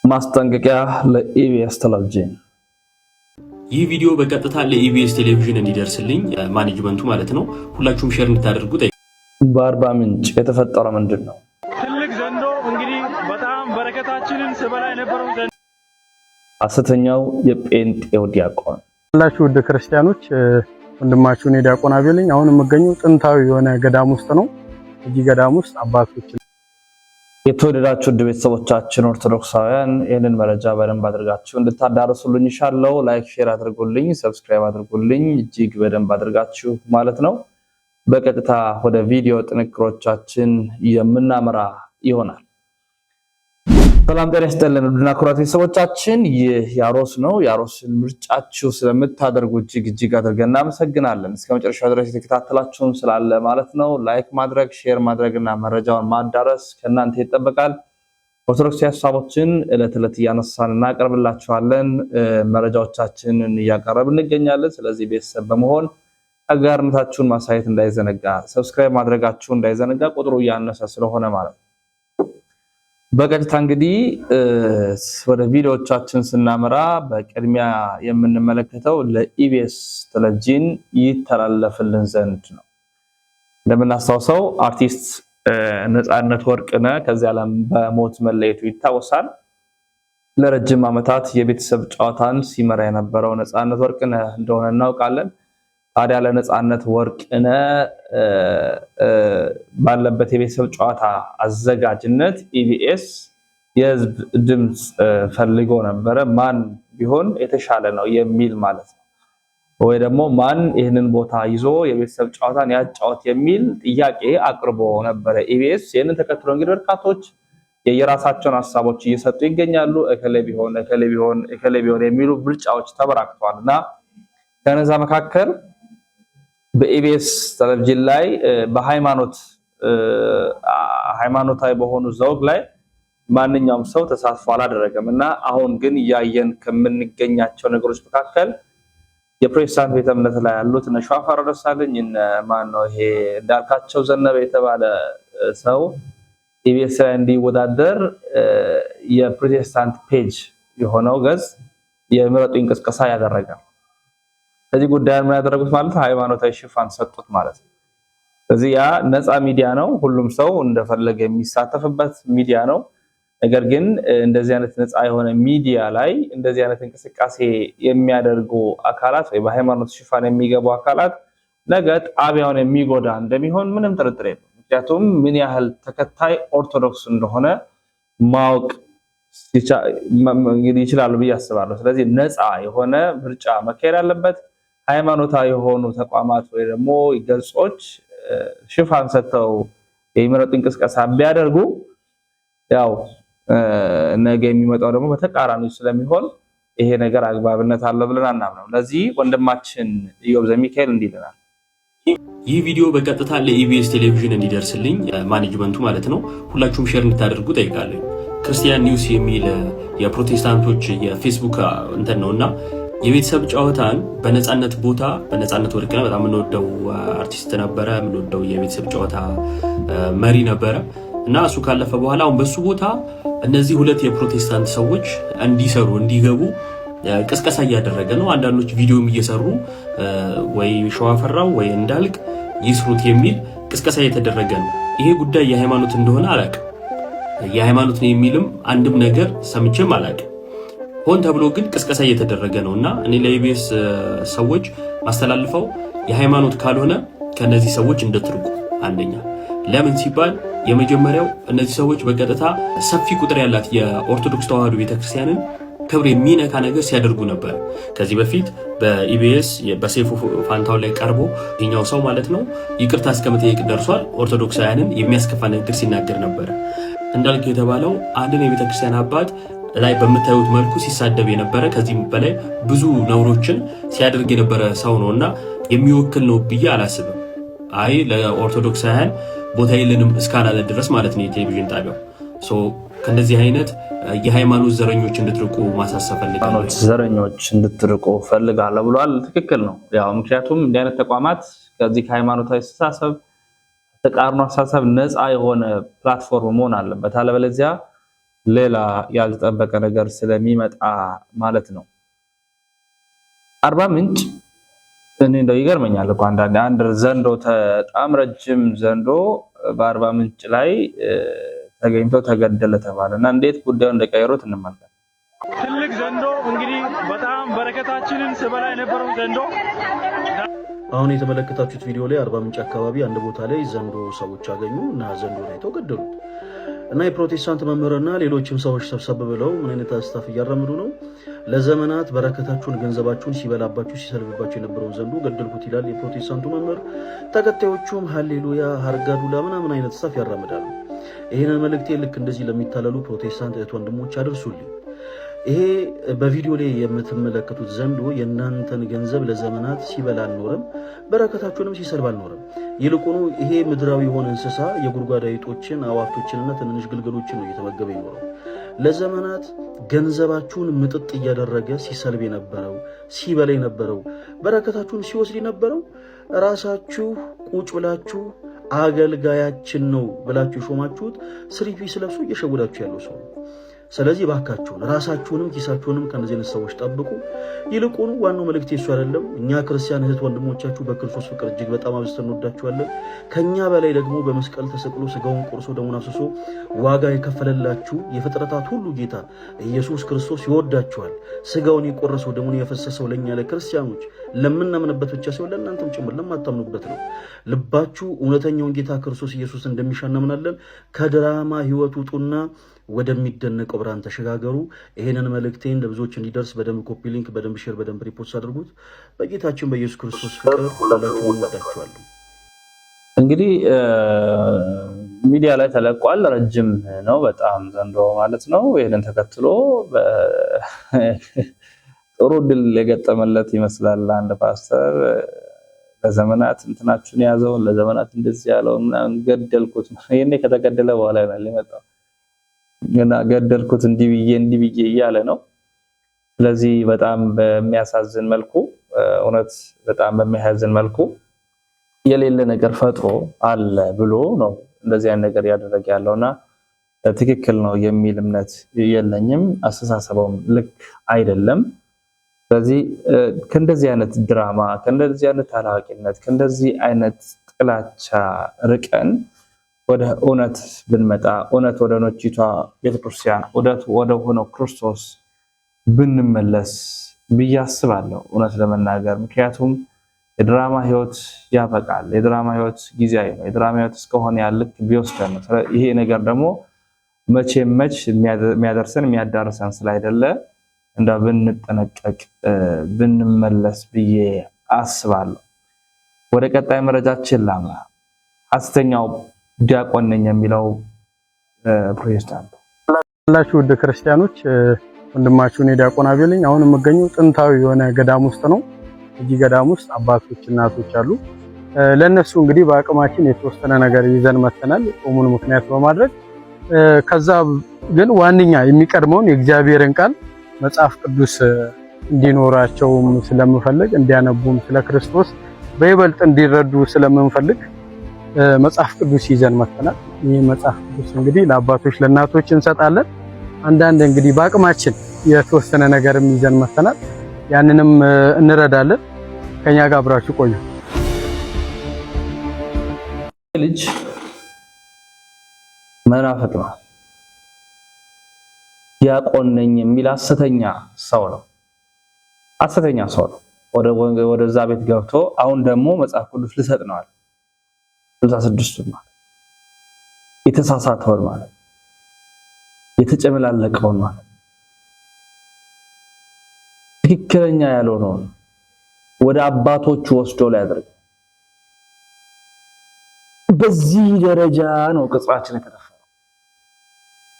ማስጠንቀቂያ ለኢቢኤስ ቴሌቪዥን። ይህ ቪዲዮ በቀጥታ ለኢቢኤስ ቴሌቪዥን እንዲደርስልኝ ማኔጅመንቱ ማለት ነው ሁላችሁም ሼር እንድታደርጉ ጠይቃለሁ። በአርባ ምንጭ የተፈጠረ ምንድን ነው? ትልቅ ዘንዶ እንግዲህ በጣም በረከታችንን ስበላ የነበረው ዘንዶ ሐሰተኛው የጴንጤው ዲያቆን። ሁላችሁ ወደ ክርስቲያኖች ወንድማችሁ እኔ ዲያቆን አቤልኝ አሁን የምገኘው ጥንታዊ የሆነ ገዳም ውስጥ ነው። እዚህ ገዳም ውስጥ አባቶች የተወደዳችሁ ውድ ቤተሰቦቻችን ኦርቶዶክሳውያን ይህንን መረጃ በደንብ አድርጋችሁ እንድታዳርሱልኝ ይሻለው። ላይክ ሼር አድርጉልኝ፣ ሰብስክራይብ አድርጉልኝ እጅግ በደንብ አድርጋችሁ ማለት ነው። በቀጥታ ወደ ቪዲዮ ጥንቅሮቻችን የምናመራ ይሆናል። ሰላም ጤና ይስጥልን ውድና ኩራት ቤተሰቦቻችን፣ ይህ ያሮስ ነው። ያሮስን ምርጫችሁ ስለምታደርጉ እጅግ አድርገን እናመሰግናለን። እስከ መጨረሻው ድረስ የተከታተላችሁን ስላለ ማለት ነው። ላይክ ማድረግ፣ ሼር ማድረግና መረጃውን ማዳረስ ከእናንተ ይጠበቃል። ኦርቶዶክሳዊ ሐሳቦችን ዕለት እያነሳን እናቀርብላችኋለን። መረጃዎቻችንን እያቀረብን እንገኛለን። ስለዚህ ቤተሰብ በመሆን አጋርነታችሁን ማሳየት እንዳይዘነጋ፣ ሰብስክራይብ ማድረጋችሁ እንዳይዘነጋ፣ ቁጥሩ እያነሰ ስለሆነ ማለት ነው። በቀጥታ እንግዲህ ወደ ቪዲዮዎቻችን ስናመራ በቅድሚያ የምንመለከተው ለኢቢኤስ ቴሌቪዥን ይተላለፍልን ዘንድ ነው። እንደምናስታውሰው አርቲስት ነፃነት ወርቅነህ ከዚህ ዓለም በሞት መለየቱ ይታወሳል። ለረጅም ዓመታት የቤተሰብ ጨዋታን ሲመራ የነበረው ነፃነት ወርቅነህ እንደሆነ እናውቃለን። ታዲያ ለነፃነት ወርቅነህ ባለበት የቤተሰብ ጨዋታ አዘጋጅነት ኢቢኤስ የህዝብ ድምጽ ፈልጎ ነበረ። ማን ቢሆን የተሻለ ነው የሚል ማለት ነው፣ ወይ ደግሞ ማን ይህንን ቦታ ይዞ የቤተሰብ ጨዋታን ያጫወት የሚል ጥያቄ አቅርቦ ነበረ ኢቢኤስ። ይህንን ተከትሎ እንግዲህ በርካቶች የየራሳቸውን ሐሳቦች እየሰጡ ይገኛሉ። እከሌ ቢሆን የሚሉ ምርጫዎች ተበራክተዋልና ከነዛ መካከል በኢቢኤስ ቴሌቪዥን ላይ ሃይማኖታዊ በሆኑ ዘውግ ላይ ማንኛውም ሰው ተሳትፎ አላደረገም እና አሁን ግን እያየን ከምንገኛቸው ነገሮች መካከል የፕሮቴስታንት ቤተ እምነት ላይ ያሉት እነ ሸዋፈራው ደሳለኝ እነ ይሄ እንዳልካቸው ዘነበ የተባለ ሰው ኢቢኤስ ላይ እንዲወዳደር የፕሮቴስታንት ፔጅ የሆነው ገጽ የምረጡ እንቅስቃሴ ያደረገ ስለዚህ ጉዳይ ምን ያደረጉት ማለት ሃይማኖታዊ ሽፋን ሰጡት ማለት ነው። ስለዚህ ያ ነፃ ሚዲያ ነው፣ ሁሉም ሰው እንደፈለገ የሚሳተፍበት ሚዲያ ነው። ነገር ግን እንደዚህ አይነት ነፃ የሆነ ሚዲያ ላይ እንደዚህ አይነት እንቅስቃሴ የሚያደርጉ አካላት ወይ በሃይማኖት ሽፋን የሚገቡ አካላት ነገ ጣቢያውን የሚጎዳ እንደሚሆን ምንም ጥርጥር የለም። ምክንያቱም ምን ያህል ተከታይ ኦርቶዶክስ እንደሆነ ማወቅ ይችላሉ ብዬ አስባለሁ። ስለዚህ ነፃ የሆነ ምርጫ መካሄድ አለበት። ሃይማኖታዊ የሆኑ ተቋማት ወይ ደግሞ ገጾች ሽፋን ሰጥተው የሚመረጡ እንቅስቃሴ ቢያደርጉ ያው ነገ የሚመጣው ደግሞ በተቃራኒ ስለሚሆን ይሄ ነገር አግባብነት አለው ብለን አናምነው። ለዚህ ወንድማችን ኢዮብ ዘሚካኤል እንዲልናል። ይህ ቪዲዮ በቀጥታ ለኢቢኤስ ቴሌቪዥን እንዲደርስልኝ ማኔጅመንቱ ማለት ነው ሁላችሁም ሼር እንድታደርጉ ጠይቃለሁ። ክርስቲያን ኒውስ የሚል የፕሮቴስታንቶች የፌስቡክ እንትን ነውና የቤተሰብ ጨዋታን በነፃነት ቦታ በነፃነት ወርቅነህ በጣም የምንወደው አርቲስት ነበረ፣ የምንወደው የቤተሰብ ጨዋታ መሪ ነበረ እና እሱ ካለፈ በኋላ አሁን በሱ ቦታ እነዚህ ሁለት የፕሮቴስታንት ሰዎች እንዲገቡ ቅስቀሳ እያደረገ ነው። አንዳንዶች ቪዲዮም እየሰሩ ወይ ሸዋፈራው ወይ እንዳልክ ይስሩት የሚል ቅስቀሳ እየተደረገ ነው። ይሄ ጉዳይ የሃይማኖት እንደሆነ አላውቅም። የሃይማኖት ነው የሚልም አንድም ነገር ሰምቼም አላውቅም። ሆን ተብሎ ግን ቅስቀሳ እየተደረገ ነውና እኔ ለኢቢኤስ ሰዎች ማስተላልፈው የሃይማኖት ካልሆነ ከነዚህ ሰዎች እንድትርቁ። አንደኛ ለምን ሲባል የመጀመሪያው እነዚህ ሰዎች በቀጥታ ሰፊ ቁጥር ያላት የኦርቶዶክስ ተዋህዶ ቤተክርስቲያንን ክብር የሚነካ ነገር ሲያደርጉ ነበር። ከዚህ በፊት በኢቢኤስ በሰይፉ ፋንታው ላይ ቀርቦ ይኛው ሰው ማለት ነው ይቅርታ እስከመጠየቅ ደርሷል። ኦርቶዶክሳውያንን የሚያስከፋ ነገር ሲናገር ነበር። እንዳልክ የተባለው አንድን የቤተክርስቲያን አባት ላይ በምታዩት መልኩ ሲሳደብ የነበረ ከዚህም በላይ ብዙ ነውሮችን ሲያደርግ የነበረ ሰው ነውና የሚወክል ነው ብዬ አላስብም። አይ ለኦርቶዶክሳውያን ቦታ የለንም እስካላለ ድረስ ማለት ነው የቴሌቪዥን ጣቢያው ከእንደዚህ አይነት የሃይማኖት ዘረኞች እንድትርቁ ማሳሰብ ፈልጋለሁ። ዘረኞች እንድትርቁ ፈልጋለሁ ብሏል። ትክክል ነው። ያው ምክንያቱም እንዲህ አይነት ተቋማት ከዚህ ከሃይማኖታዊ አስተሳሰብ ተቃርኖ አስተሳሰብ ነፃ የሆነ ፕላትፎርም መሆን አለበት። አለበለዚያ ሌላ ያልተጠበቀ ነገር ስለሚመጣ ማለት ነው። አርባ ምንጭ እኔ እንደው ይገርመኛል እኮ አንዳንዴ አንድ ዘንዶ በጣም ረጅም ዘንዶ በአርባ ምንጭ ላይ ተገኝቶ ተገደለ ተባለና እንዴት ጉዳዩን እንደቀየሩት እንመልከት። ትልቅ ዘንዶ እንግዲህ በጣም በረከታችንን ስበላ የነበረው ዘንዶ አሁን የተመለከታችሁት ቪዲዮ ላይ አርባ ምንጭ አካባቢ አንድ ቦታ ላይ ዘንዶ ሰዎች አገኙ እና ዘንዶ ላይ ተገደሉ እና የፕሮቴስታንት መምህርና ሌሎችም ሰዎች ሰብሰብ ብለው ምን አይነት አስተፍ እያራምዱ ነው? ለዘመናት በረከታችሁን ገንዘባችሁን ሲበላባችሁ ሲሰልብባችሁ የነበረውን ዘንዶ ገደልኩት ይላል የፕሮቴስታንቱ መምህር። ተከታዮቹም ሃሌሉያ ሃርጋዱላ ምናምን አይነት አስተፍ ያራምዳሉ። ይሄንን መልእክቴ ልክ እንደዚህ ለሚታለሉ ፕሮቴስታንት እህት ወንድሞች አድርሱልኝ። ይሄ በቪዲዮ ላይ የምትመለከቱት ዘንዶ የእናንተን ገንዘብ ለዘመናት ሲበላ አልኖረም፣ በረከታችሁንም ሲሰልብ አልኖረም። ይልቁኑ ይሄ ምድራዊ የሆነ እንስሳ የጉድጓድ አይጦችን፣ አዋፍቶችንና ትንንሽ ግልገሎችን ነው እየተመገበ ይኖረው። ለዘመናት ገንዘባችሁን ምጥጥ እያደረገ ሲሰልብ የነበረው ሲበላ የነበረው በረከታችሁን ሲወስድ የነበረው ራሳችሁ ቁጭ ብላችሁ አገልጋያችን ነው ብላችሁ ሾማችሁት ስሪፒ ስለብሱ እየሸወዳችሁ ያለው ሰው ነው። ስለዚህ ባካችሁን ራሳችሁንም ኪሳችሁንም ከነዚህ አይነት ሰዎች ጠብቁ። ይልቁኑ ዋናው መልእክት እሱ አይደለም። እኛ ክርስቲያን እህት ወንድሞቻችሁ በክርስቶስ ፍቅር እጅግ በጣም አብዝተን እንወዳችኋለን። ከኛ በላይ ደግሞ በመስቀል ተሰቅሎ ስጋውን ቆርሶ ደሙን አፍስሶ ዋጋ የከፈለላችሁ የፍጥረታት ሁሉ ጌታ ኢየሱስ ክርስቶስ ይወዳችኋል። ስጋውን የቆረሰው ደሙን ያፈሰሰው ለኛ ለክርስቲያኖች ለምናምንበት ብቻ ሳይሆን ለእናንተም ጭምር ለማታምኑበት ነው። ልባችሁ እውነተኛውን ጌታ ክርስቶስ ኢየሱስ እንደሚሻ እናምናለን። ከድራማ ህይወት ውጡና ወደሚደነቀው ብርሃን ተሸጋገሩ። ይሄንን መልእክቴን ለብዙዎች እንዲደርስ በደንብ ኮፒ ሊንክ፣ በደንብ ሼር፣ በደንብ ሪፖርት አድርጉት። በጌታችን በኢየሱስ ክርስቶስ ፍቅር ሁላችሁም ወዳችኋለሁ። እንግዲህ ሚዲያ ላይ ተለቋል። ረጅም ነው በጣም ዘንዶ ማለት ነው። ይሄንን ተከትሎ ጥሩ ድል የገጠመለት ይመስላል አንድ ፓስተር። ለዘመናት እንትናችሁን ያዘውን ለዘመናት እንደዚህ ያለውን ገደልኩት። ይሄኔ ከተገደለ በኋላ ነው የመጣው እና ገደልኩት እንዲህ ብዬ እያለ ነው። ስለዚህ በጣም በሚያሳዝን መልኩ እውነት በጣም በሚያሳዝን መልኩ የሌለ ነገር ፈጥሮ አለ ብሎ ነው እንደዚህ አይነት ነገር ያደረገ ያለውና ትክክል ነው የሚል እምነት የለኝም። አስተሳሰቡም ልክ አይደለም። ስለዚህ ከእንደዚህ አይነት ድራማ ከእንደዚህ አይነት ታላቂነት ከእንደዚህ አይነት ጥላቻ ርቀን ወደ እውነት ብንመጣ እውነት ወደ ሆነችቷ ቤተክርስቲያን ወደ ሆነው ክርስቶስ ብንመለስ ብዬ አስባለሁ እውነት ለመናገር። ምክንያቱም የድራማ ህይወት ያበቃል። የድራማ ህይወት ጊዜያዊ ነው። የድራማ ህይወት እስከሆነ ያልክ ቢወስደን ነው። ይሄ ነገር ደግሞ መቼም የሚያደርሰን የሚያዳርሰን ስላይደለ እንዳ ብንጠነቀቅ ብንመለስ ብዬ አስባለሁ። ወደ ቀጣይ መረጃችን ላምራ። ሐሰተኛው ዲያቆን ነኝ የሚለው ፕሮቴስታንት ላችሁ ወደ ክርስቲያኖች ወንድማችሁ እኔ ዲያቆን አቤል ነኝ። አሁን የምገኘው ጥንታዊ የሆነ ገዳም ውስጥ ነው። እዚህ ገዳም ውስጥ አባቶች እናቶች አሉ። ለነሱ እንግዲህ በአቅማችን የተወሰነ ነገር ይዘን መተናል ጾሙን ምክንያት በማድረግ ከዛ ግን ዋንኛ የሚቀድመውን የእግዚአብሔርን ቃል መጽሐፍ ቅዱስ እንዲኖራቸውም ስለምፈልግ እንዲያነቡም ስለ ክርስቶስ በይበልጥ እንዲረዱ ስለምንፈልግ መጽሐፍ ቅዱስ ይዘን መተናል። ይህ መጽሐፍ ቅዱስ እንግዲህ ለአባቶች ለእናቶች እንሰጣለን። አንዳንድ እንግዲህ በአቅማችን የተወሰነ ነገርም ይዘን መተናል። ያንንም እንረዳለን። ከኛ ጋር አብራችሁ ቆዩ። ልጅ መናፍቅ ነው። ዲያቆን ነኝ የሚል ሐሰተኛ ሰው ነው። ሐሰተኛ ሰው ነው። ወደዛ ቤት ገብቶ አሁን ደግሞ መጽሐፍ ቅዱስ ልሰጥ ነው አለ። 66 ማለት የተሳሳተውን ማለት የተጨመላለቀውን ማለት ትክክለኛ ያልሆነውን ወደ አባቶቹ ወስዶ ላይ ያደርግ። በዚህ ደረጃ ነው ቅጽራችን የተደፈረው።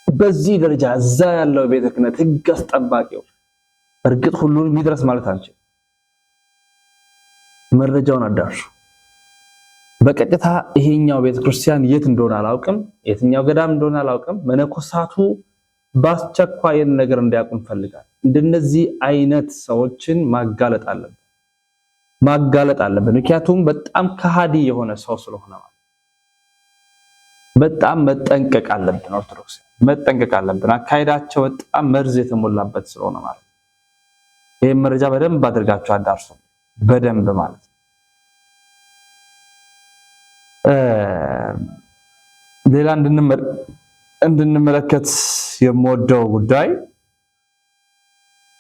በዚህ ደረጃ እዛ ያለው ቤተ ክህነት ሕግ አስጠባቂው እርግጥ ሁሉን የሚድረስ ማለት አንችል። መረጃውን አዳርሱ። በቀጥታ ይሄኛው ቤተክርስቲያን የት እንደሆነ አላውቅም፣ የትኛው ገዳም እንደሆነ አላውቅም። መነኮሳቱ በአስቸኳይ ነገር እንዲያውቁ እንፈልጋለን። እንደነዚህ አይነት ሰዎችን ማጋለጥ አለብን። ምክንያቱም በጣም ከሃዲ የሆነ ሰው ስለሆነ ማለት በጣም መጠንቀቅ አለብን። ኦርቶዶክስ መጠንቀቅ አለብን። አካሄዳቸው በጣም መርዝ የተሞላበት ስለሆነ ማለት ነው። ይሄን መረጃ በደንብ አድርጋችሁ አዳርሱ፣ በደንብ ማለት ነው። ሌላ እንድንመለከት የምወደው ጉዳይ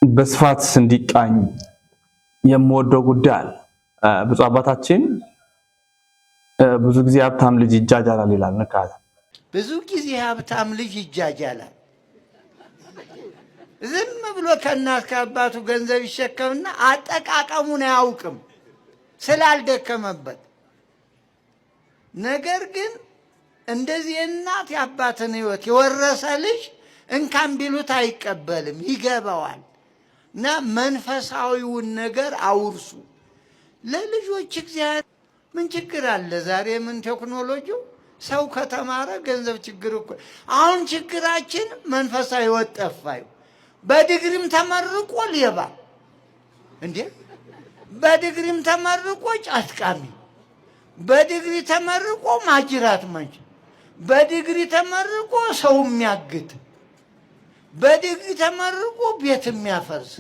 በስፋት እንዲቃኝ የምወደው ጉዳይ አለ። ብፁዕ አባታችን ብዙ ጊዜ ሀብታም ልጅ ይጃጃላል ይላል። ነካታ ብዙ ጊዜ ሀብታም ልጅ ይጃጃላል። ዝም ብሎ ከእናት ከአባቱ ገንዘብ ይሸከምና አጠቃቀሙን አያውቅም ስላልደከመበት። ነገር ግን እንደዚህ እናት የአባትን ሕይወት የወረሰ ልጅ እንካን ቢሉት አይቀበልም፣ ይገባዋል። እና መንፈሳዊውን ነገር አውርሱ ለልጆች። እግዚአብሔር ምን ችግር አለ? ዛሬ ምን ቴክኖሎጂው ሰው ከተማረ ገንዘብ ችግር እኮ። አሁን ችግራችን መንፈሳዊ ሕይወት ጠፋዩ። በዲግሪም ተመርቆ ሌባ እንዴ! በዲግሪም ተመርቆ ጫትቃሚ፣ በዲግሪ ተመርቆ ማጅራት ማንች፣ በዲግሪ ተመርቆ ሰው የሚያግት፣ በዲግሪ ተመርቆ ቤት የሚያፈርስ።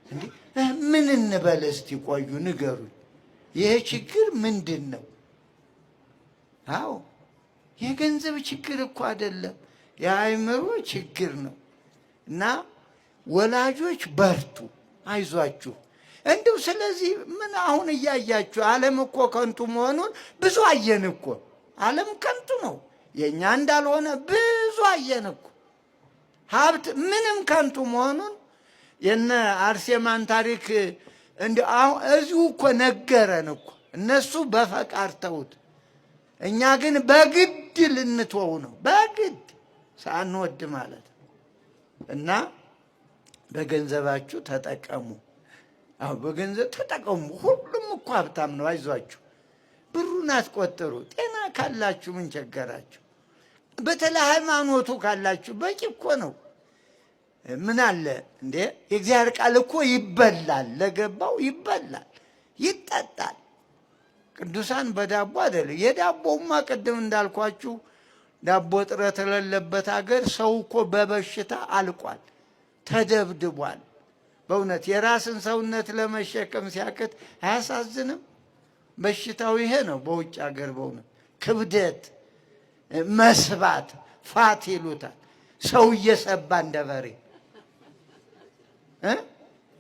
እንዴ ምን እንበል እስቲ? ቆዩ ንገሩኝ። ይሄ ችግር ምንድን ነው? አዎ የገንዘብ ችግር እኮ አይደለም፣ የአእምሮ ችግር ነው። እና ወላጆች በርቱ፣ አይዟችሁ። እንደው ስለዚህ ምን አሁን እያያችሁ ዓለም እኮ ከንቱ መሆኑን ብዙ አየን እኮ። ዓለም ከንቱ ነው፣ የኛ እንዳልሆነ ብዙ አየን እኮ። ሀብት ምንም ከንቱ መሆኑን የነ አርሴማን ታሪክ አሁን እዚሁ እኮ ነገረን እኮ። እነሱ በፈቃድ ተውት፣ እኛ ግን በግድ ልንተው ነው፣ በግድ ሳንወድ ማለት ነው። እና በገንዘባችሁ ተጠቀሙ። አሁን በገንዘብ ተጠቀሙ። ሁሉም እኮ ሀብታም ነው፣ አይዟችሁ። ብሩን አትቆጥሩ። ጤና ካላችሁ ምን ቸገራችሁ? በተለይ ሃይማኖቱ ካላችሁ በቂ እኮ ነው። ምን አለ እንዴ? የእግዚአብሔር ቃል እኮ ይበላል፣ ለገባው ይበላል፣ ይጠጣል። ቅዱሳን በዳቦ አይደለም። የዳቦማ ቅድም እንዳልኳችሁ ዳቦ እጥረት የሌለበት ሀገር ሰው እኮ በበሽታ አልቋል፣ ተደብድቧል። በእውነት የራስን ሰውነት ለመሸከም ሲያቅት አያሳዝንም? በሽታው ይሄ ነው። በውጭ ሀገር በእውነት ክብደት፣ መስባት፣ ፋት ይሉታል። ሰው እየሰባ እንደ በሬ።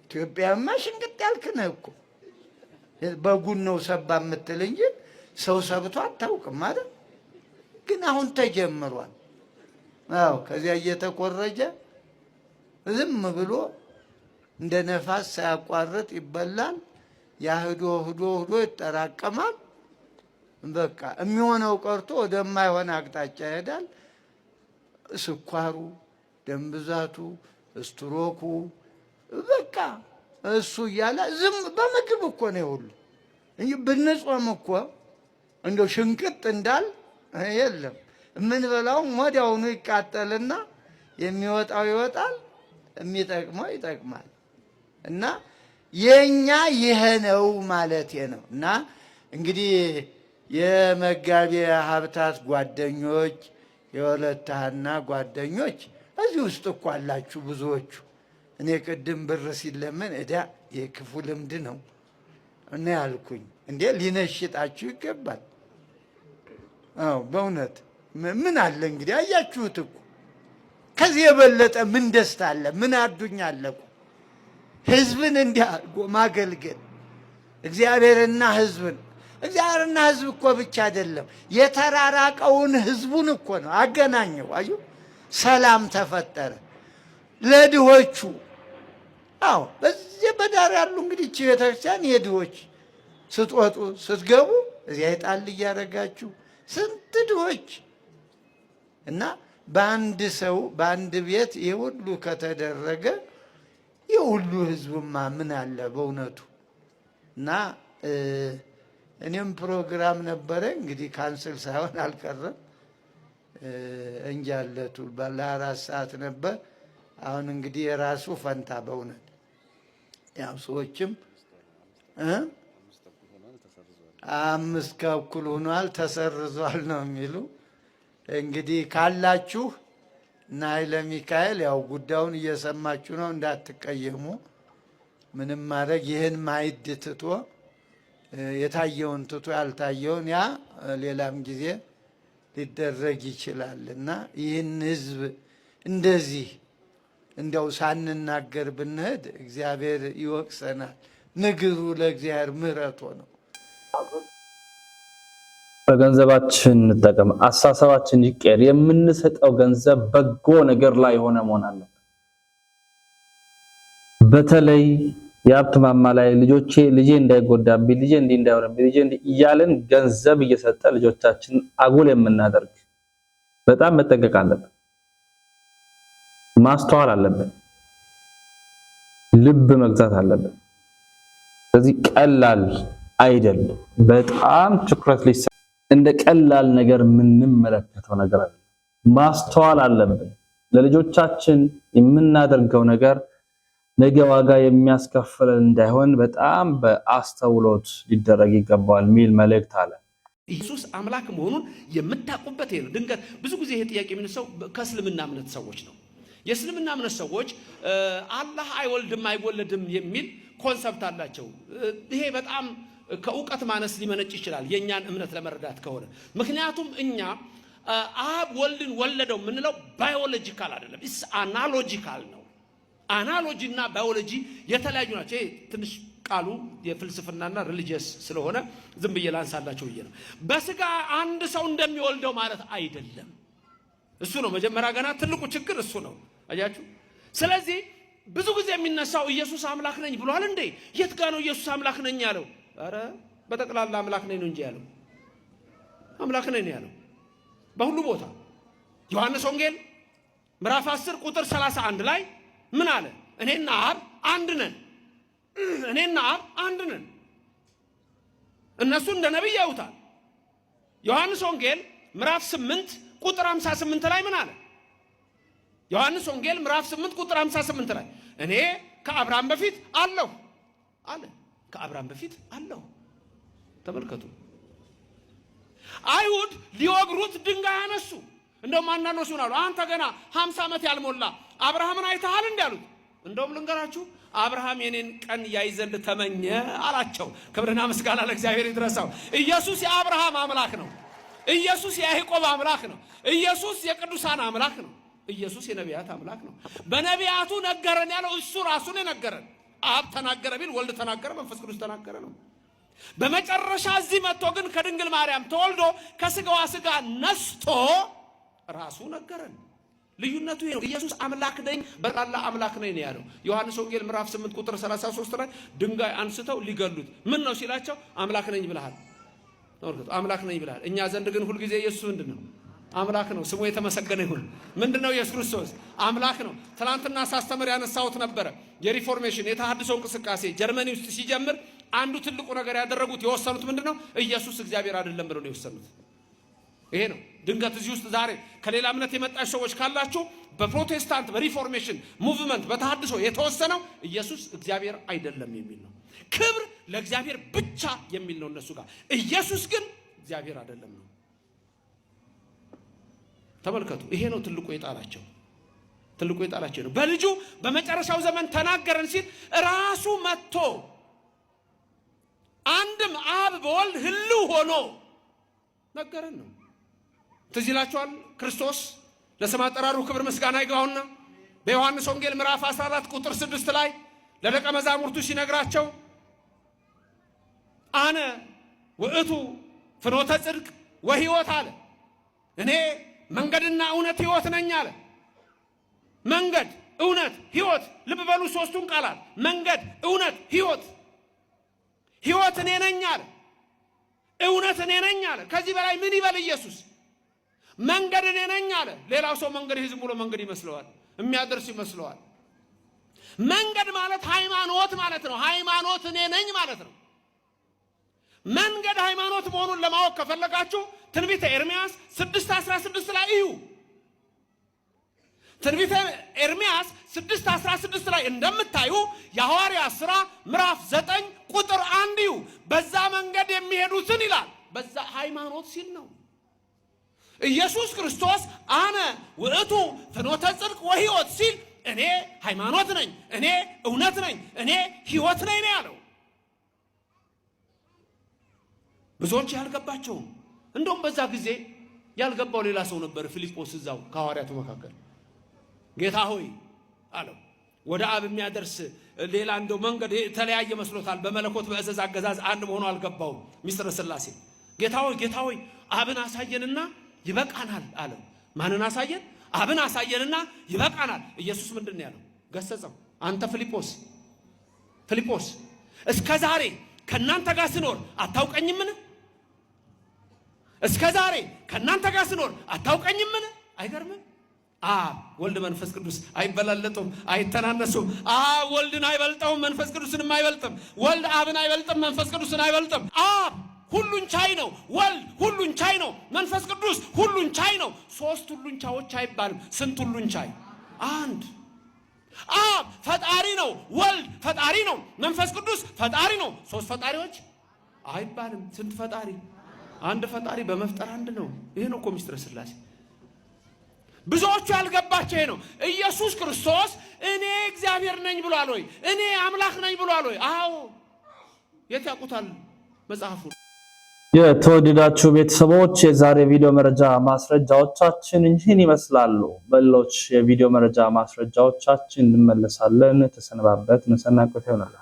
ኢትዮጵያማ ሽንቅጥ ያልክ ነህ እኮ። በጉን ነው ሰባ የምትል እንጂ ሰው ሰብቶ አታውቅም ማለት። ግን አሁን ተጀምሯል። አዎ ከዚያ እየተቆረጀ ዝም ብሎ እንደ ነፋስ ሳያቋርጥ ይበላል። ያህዶ ህዶ ህዶ ይጠራቀማል። በቃ የሚሆነው ቀርቶ ወደማይሆን አቅጣጫ ይሄዳል። ስኳሩ፣ ደም ብዛቱ፣ ስትሮኩ በቃ እሱ እያለ ዝም በምግብ እኮ ነው ሁሉ እንጂ ብንጾም እኮ እንደው ሽንቅጥ እንዳል የለም። የምንበላውም ወዲያውኑ ይቃጠልና የሚወጣው ይወጣል፣ የሚጠቅመው ይጠቅማል። እና የኛ ይሄ ነው ማለት ነው። እና እንግዲህ የመጋቢ ሀብታት ጓደኞች፣ የወለተ ሐና ጓደኞች እዚህ ውስጥ እኮ አላችሁ ብዙዎቹ። እኔ ቅድም ብር ሲለምን እዳ የክፉ ልምድ ነው እና ያልኩኝ እንዴ ሊነሽጣችሁ ይገባል። አዎ በእውነት ምን አለ እንግዲህ አያችሁት እኮ ከዚህ የበለጠ ምን ደስታ አለ? ምን አዱኛ አለ? ህዝብን እንዲህ አድርጎ ማገልገል እግዚአብሔርና ህዝብን። እግዚአብሔርና ህዝብ እኮ ብቻ አይደለም የተራራቀውን ህዝቡን እኮ ነው አገናኘው። አዩ ሰላም ተፈጠረ ለድሆቹ። አዎ በዚህ በዳር ያሉ እንግዲህ እቺ ቤተክርስቲያን የድሆች ስትወጡ ስትገቡ እዚያ ይጣል እያደረጋችሁ ስንት ድሆች እና በአንድ ሰው በአንድ ቤት ይህ ሁሉ ከተደረገ ይህ ሁሉ ህዝብማ ምን አለ በእውነቱ። እና እኔም ፕሮግራም ነበረ እንግዲህ ካንስል ሳይሆን አልቀረም። እንጃለቱ ለ4 ሰዓት ነበር። አሁን እንግዲህ የራሱ ፈንታ በእውነት ያው ሰዎችም 5 ተኩል ሆኗል ተሰርዟል ነው የሚሉ። እንግዲህ ካላችሁ እና ኃይለ ሚካኤል ያው ጉዳዩን እየሰማችሁ ነው፣ እንዳትቀየሙ። ምንም ማድረግ ይህን ማይድ ትቶ የታየውን ትቶ ያልታየውን ያ ሌላም ጊዜ ሊደረግ ይችላል እና ይህን ህዝብ እንደዚህ እንደው ሳንናገር ብንሄድ እግዚአብሔር ይወቅሰናል። ንግሩ ለእግዚአብሔር ምሕረቱ ነው። በገንዘባችን እንጠቀም፣ አሳሰባችን ይቀር። የምንሰጠው ገንዘብ በጎ ነገር ላይ ሆነ መሆን አለበት። በተለይ የሀብት ማማ ላይ ልጄ እንዳይጎዳብኝ፣ ልጄ እንዳይሆንብኝ፣ ልጄ እያልን ገንዘብ እየሰጠ ልጆቻችን አጉል የምናደርግ በጣም መጠንቀቅ አለብን። ማስተዋል አለብን። ልብ መግዛት አለብን። ስለዚህ ቀላል አይደለም። በጣም ትኩረት ሊሰጥ እንደ ቀላል ነገር የምንመለከተው ነገር አለ። ማስተዋል አለብን። ለልጆቻችን የምናደርገው ነገር ነገ ዋጋ የሚያስከፍለን እንዳይሆን በጣም በአስተውሎት ሊደረግ ይገባዋል የሚል መልእክት አለ። ኢየሱስ አምላክ መሆኑን የምታውቁበት ይሄ ነው። ድንገት ብዙ ጊዜ ይሄ ጥያቄ የሚነሳው ከእስልምና እምነት ሰዎች ነው። የእስልምና እምነት ሰዎች አላህ አይወልድም አይወለድም የሚል ኮንሰፕት አላቸው። ይሄ በጣም ከእውቀት ማነስ ሊመነጭ ይችላል የኛን እምነት ለመረዳት ከሆነ። ምክንያቱም እኛ አብ ወልድን ወለደው የምንለው ባዮሎጂካል አይደለም፣ ኢስ አናሎጂካል ነው። አናሎጂ እና ባዮሎጂ የተለያዩ ናቸው። ይሄ ትንሽ ቃሉ የፍልስፍናና ሪሊጂየስ ስለሆነ ዝም ብዬ ላንሳላችሁ ብዬ ነው። በስጋ አንድ ሰው እንደሚወልደው ማለት አይደለም። እሱ ነው መጀመሪያ ገና ትልቁ ችግር እሱ ነው። አያችሁ። ስለዚህ ብዙ ጊዜ የሚነሳው ኢየሱስ አምላክ ነኝ ብሏል እንዴ? የት ጋር ነው ኢየሱስ አምላክ ነኝ ያለው? አረ በጠቅላላ አምላክ ነኝ ነው እንጂ ያለው አምላክ ነኝ ያለው በሁሉ ቦታ። ዮሐንስ ወንጌል ምዕራፍ 10 ቁጥር 31 ላይ ምን አለ? እኔና አብ አንድ ነን። እኔና አብ አንድ ነን። እነሱ እንደ ነብይ ያዩታል። ዮሐንስ ወንጌል ምዕራፍ 8 ቁጥር 58 ላይ ምን አለ? ዮሐንስ ወንጌል ምዕራፍ 8 ቁጥር 58 ላይ እኔ ከአብርሃም በፊት አለሁ አለ። ከአብርሃም በፊት አለሁ። ተመልከቱ። አይሁድ ሊወግሩት ድንጋይ አነሱ። እንደውም አንዳንዶች ምን አሉ? አንተ ገና 50 ዓመት ያልሞላ አብርሃምን አይተሃል እንዴ አሉት። እንደውም ልንገራችሁ አብርሃም የኔን ቀን ያይ ዘንድ ተመኘ አላቸው። ክብርና ምስጋና ለእግዚአብሔር ይድረሰው። ኢየሱስ የአብርሃም አምላክ ነው። ኢየሱስ የያዕቆብ አምላክ ነው። ኢየሱስ የቅዱሳን አምላክ ነው። ኢየሱስ የነቢያት አምላክ ነው። በነቢያቱ ነገረን ያለው እሱ ራሱን የነገረን። አብ ተናገረ ቢል ወልድ ተናገረ፣ መንፈስ ቅዱስ ተናገረ ነው። በመጨረሻ እዚህ መጥቶ ግን ከድንግል ማርያም ተወልዶ ከስጋዋ ስጋ ነስቶ ራሱ ነገረን። ልዩነቱ ይሄ ነው። ኢየሱስ አምላክ ነኝ በጠቅላላ አምላክ ነኝ ነው ያለው። ዮሐንስ ወንጌል ምዕራፍ 8 ቁጥር 33 ላይ ድንጋይ አንስተው ሊገሉት ምን ነው ሲላቸው አምላክ ነኝ ብለሃል። ተመልከቱ፣ አምላክ ነኝ ብለሃል። እኛ ዘንድ ግን ሁሉ ጊዜ ኢየሱስ ምንድነው? አምላክ ነው። ስሙ የተመሰገነ ይሁን። ምንድነው? ኢየሱስ ክርስቶስ አምላክ ነው። ትናንትና ሳስተምር ያነሳሁት ነበረ። የሪፎርሜሽን የተሐድሶ እንቅስቃሴ ጀርመኒ ውስጥ ሲጀምር አንዱ ትልቁ ነገር ያደረጉት የወሰኑት ምንድነው? ኢየሱስ እግዚአብሔር አይደለም ብለው ነው የወሰኑት። ይሄ ነው። ድንገት እዚህ ውስጥ ዛሬ ከሌላ እምነት የመጣች ሰዎች ካላችሁ በፕሮቴስታንት በሪፎርሜሽን ሙቭመንት በተሐድሶ የተወሰነው ኢየሱስ እግዚአብሔር አይደለም የሚል ነው። ክብር ለእግዚአብሔር ብቻ የሚል ነው እነሱ ጋር። ኢየሱስ ግን እግዚአብሔር አይደለም ነው። ተመልከቱ። ይሄ ነው ትልቁ የጣላቸው። ትልቁ የጣላቸው ነው። በልጁ በመጨረሻው ዘመን ተናገረን ሲል ራሱ መጥቶ አንድም አብ በወልድ ህልው ሆኖ ነገረን ነው። ትዝ ይላችኋል። ክርስቶስ ለስም አጠራሩ ክብር ምስጋና ይግባውና በዮሐንስ ወንጌል ምዕራፍ 14 ቁጥር 6 ላይ ለደቀ መዛሙርቱ ሲነግራቸው አነ ውእቱ ፍኖተ ጽድቅ ወሕይወት አለ። እኔ መንገድና እውነት ሕይወት ነኝ አለ። መንገድ፣ እውነት፣ ሕይወት። ልብ በሉ ሶስቱን ቃላት መንገድ፣ እውነት፣ ሕይወት። ሕይወት እኔ ነኝ አለ። እውነት እኔ ነኝ አለ። ከዚህ በላይ ምን ይበል ኢየሱስ? መንገድ እኔ ነኝ አለ። ሌላው ሰው መንገድ ዝም ብሎ መንገድ ይመስለዋል፣ የሚያደርስ ይመስለዋል። መንገድ ማለት ሃይማኖት ማለት ነው። ሃይማኖት እኔ ነኝ ማለት ነው። መንገድ ሃይማኖት መሆኑን ለማወቅ ከፈለጋችሁ ትንቢተ ኤርምያስ 6:16 ላይ እዩ። ትንቢተ ኤርምያስ 6:16 ላይ እንደምታዩ የሐዋርያት ሥራ ምዕራፍ 9 ቁጥር 1 እዩ። በዛ መንገድ የሚሄዱትን ይላል። በዛ ሃይማኖት ሲል ነው። ኢየሱስ ክርስቶስ አነ ውእቱ ፍኖተ ጽድቅ ወሕይወት ሲል እኔ ሃይማኖት ነኝ፣ እኔ እውነት ነኝ፣ እኔ ሕይወት ነኝ ነው ያለው። ብዙዎች ያልገባቸው እንደውም በዛ ጊዜ ያልገባው ሌላ ሰው ነበር፣ ፊልጶስ እዛው ከሐዋርያቱ መካከል። ጌታ ሆይ አለው ወደ አብ የሚያደርስ ሌላ እንደው መንገድ ተለያየ መስሎታል። በመለኮት በእዘዝ አገዛዝ አንድ መሆኑ አልገባውም ሚስጥረ ሥላሴ። ጌታ ሆይ አብን አሳየንና ይበቃናል አለው። ማንን አሳየን? አብን አሳየንና ይበቃናል። ኢየሱስ ምንድን ነው ያለው? ገሰጸው። አንተ ፊልጶስ እስከ ዛሬ ከናንተ ጋር ስኖር አታውቀኝምን? እስከ ዛሬ ከናንተ ጋር ስኖር አታውቀኝምን? አይገርምም? አብ ወልድ መንፈስ ቅዱስ አይበላለጡም፣ አይተናነሱም። አብ ወልድን አይበልጠውም፣ መንፈስ ቅዱስንም አይበልጥም። ወልድ አብን አይበልጥም፣ መንፈስ ቅዱስን አይበልጥም። አብ ሁሉን ቻይ ነው፣ ወልድ ሁሉን ቻይ ነው፣ መንፈስ ቅዱስ ሁሉን ቻይ ነው። ሶስት ሁሉን ቻዮች አይባልም። ስንት ሁሉን ቻይ? አንድ። አብ ፈጣሪ ነው፣ ወልድ ፈጣሪ ነው፣ መንፈስ ቅዱስ ፈጣሪ ነው። ሶስት ፈጣሪዎች አይባልም። ስንት ፈጣሪ? አንድ ፈጣሪ በመፍጠር አንድ ነው። ይሄ ነው እኮ ሚስጥረ ሥላሴ። ብዙዎቹ ያልገባቸው ይሄ ነው። ኢየሱስ ክርስቶስ እኔ እግዚአብሔር ነኝ ብሏል ወይ? እኔ አምላክ ነኝ ብሏል ወይ? አዎ። የት ያውቁታል መጽሐፉ? የተወደዳችሁ ቤተሰቦች የዛሬ ቪዲዮ መረጃ ማስረጃዎቻችን ይህን ይመስላሉ። በሌሎች የቪዲዮ መረጃ ማስረጃዎቻችን እንመለሳለን። ተሰነባበት። ሰናይ ቆይታ ይሆናል።